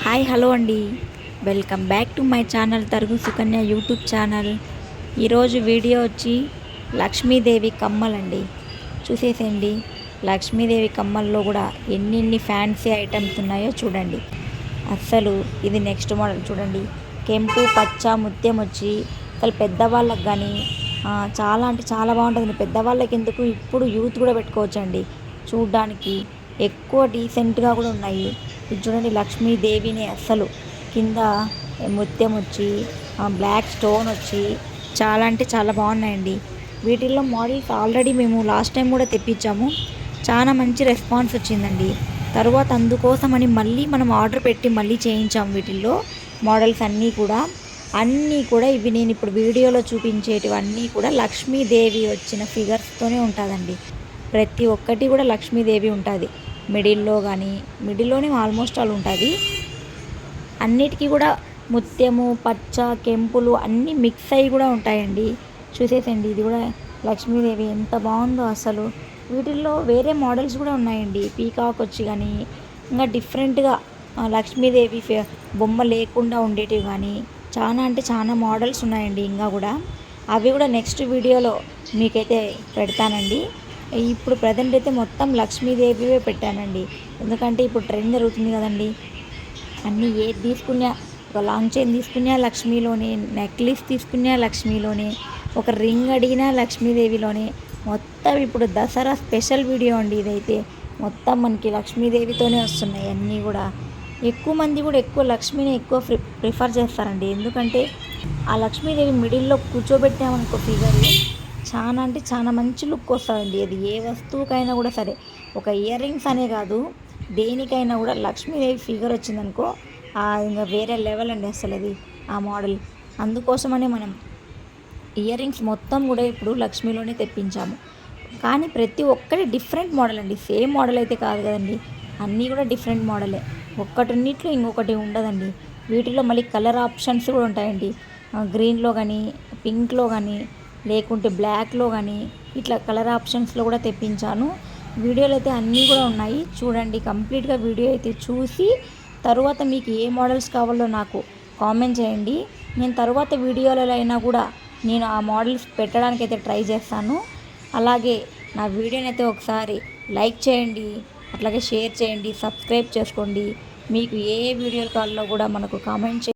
Hi hello అండి. Welcome back to my channel తరుగు Sukanya YouTube channel. ఈరోజు వీడియో వచ్చి లక్ష్మీదేవి కమ్మలండి. చూసేసేయండి, లక్ష్మీదేవి కమ్మల్లో కూడా ఎన్ని ఫ్యాన్సీ ఐటమ్స్ ఉన్నాయో చూడండి. అస్సలు ఇది నెక్స్ట్ మోడల్ చూడండి. కెంపు పచ్చ ముత్యం వచ్చి అసలు పెద్దవాళ్ళకి కానీ చాలా అంటే చాలా బాగుంటుంది. పెద్దవాళ్ళకి ఎందుకు, ఇప్పుడు యూత్ కూడా పెట్టుకోవచ్చండి. చూడ్డానికి ఎక్కువ డీసెంట్గా కూడా ఉన్నాయి. ఇది చూడండి, లక్ష్మీదేవిని అస్సలు కింద ముత్యం వచ్చి బ్లాక్ స్టోన్ వచ్చి చాలా అంటే చాలా బాగున్నాయండి. వీటిల్లో మోడల్స్ ఆల్రెడీ మేము లాస్ట్ టైం కూడా తెప్పించాము. చాలా మంచి రెస్పాన్స్ వచ్చిందండి. తర్వాత అందుకోసమని మళ్ళీ మనం ఆర్డర్ పెట్టి మళ్ళీ చేయించాము. వీటిల్లో మోడల్స్ అన్నీ కూడా ఇవి నేను ఇప్పుడు వీడియోలో చూపించేటివన్నీ కూడా లక్ష్మీదేవి వచ్చిన ఫిగర్స్తోనే ఉంటుందండి. ప్రతి ఒక్కటి కూడా లక్ష్మీదేవి ఉంటుంది. మిడిల్లోనే ఆల్మోస్ట్ ఆల్ ఉంటుంది. అన్నిటికీ కూడా ముత్యము పచ్చ కెంపులు అన్నీ మిక్స్ అయ్యి కూడా ఉంటాయండి. చూసేసండి, ఇది కూడా లక్ష్మీదేవి ఎంత బాగుందో అసలు. వీటిల్లో వేరే మోడల్స్ కూడా ఉన్నాయండి. పీకాక్ వచ్చి కానీ ఇంకా డిఫరెంట్గా లక్ష్మీదేవి బొమ్మ లేకుండా ఉండేటివి కానీ చాలా అంటే చాలా మోడల్స్ ఉన్నాయండి. ఇంకా కూడా అవి కూడా నెక్స్ట్ వీడియోలో మీకైతే పెడతానండి. ఇప్పుడు ప్రజెంట్ అయితే మొత్తం లక్ష్మీదేవివే పెట్టానండి. ఎందుకంటే ఇప్పుడు ట్రెండ్ జరుగుతుంది కదండి. అన్నీ ఏది తీసుకున్నా, ఒక లాంగ్ చైన్ తీసుకున్నా లక్ష్మీలోనే, నెక్లెస్ తీసుకున్నా లక్ష్మీలోనే, ఒక రింగ్ అడిగినా లక్ష్మీదేవిలోనే. మొత్తం ఇప్పుడు దసరా స్పెషల్ వీడియో అండి ఇదైతే. మొత్తం మనకి లక్ష్మీదేవితోనే వస్తున్నాయి అన్నీ కూడా. ఎక్కువ మంది కూడా లక్ష్మీని ఎక్కువ ప్రిఫర్ చేస్తారండి. ఎందుకంటే ఆ లక్ష్మీదేవి మిడిల్లో కూర్చోబెట్టామనుకో ఫిగర్ చాలా అంటే చాలా మంచి లుక్ వస్తుందండి. అది ఏ వస్తువుకైనా కూడా సరే, ఒక ఇయర్ రింగ్స్ అనే కాదు, దేనికైనా కూడా లక్ష్మీదేవి ఫిగర్ వచ్చిందనుకో ఇంకా వేరే లెవెల్ అండి అసలు అది ఆ మోడల్. అందుకోసమనే మనం ఇయర్ రింగ్స్ మొత్తం కూడా ఇప్పుడు లక్ష్మీలోనే తెప్పించాము. కానీ ప్రతి ఒక్కటి డిఫరెంట్ మోడల్ అండి. సేమ్ మోడల్ అయితే కాదు కదండి, అన్నీ కూడా డిఫరెంట్ మోడలే. ఒక్కటిన్నిట్లో ఇంకొకటి ఉండదండి. వీటిలో మళ్ళీ కలర్ ఆప్షన్స్ కూడా ఉంటాయండి. గ్రీన్లో కానీ, పింక్లో కానీ, లేకుంటే బ్లాక్లో కానీ, ఇట్లా కలర్ ఆప్షన్స్లో కూడా తెప్పించాను. వీడియోలు అయితే అన్నీ కూడా ఉన్నాయి. చూడండి, కంప్లీట్గా వీడియో అయితే చూసి తర్వాత మీకు ఏ మోడల్స్ కావాలో నాకు కామెంట్ చేయండి. నేను తర్వాత వీడియోలలో అయినా కూడా నేను ఆ మోడల్స్ పెట్టడానికి అయితే ట్రై చేస్తాను. అలాగే నా వీడియోని అయితే ఒకసారి లైక్ చేయండి, అట్లాగే షేర్ చేయండి, సబ్స్క్రైబ్ చేసుకోండి. మీకు ఏ వీడియోలు కావాలో కూడా మనకు కామెంట్ చేయండి.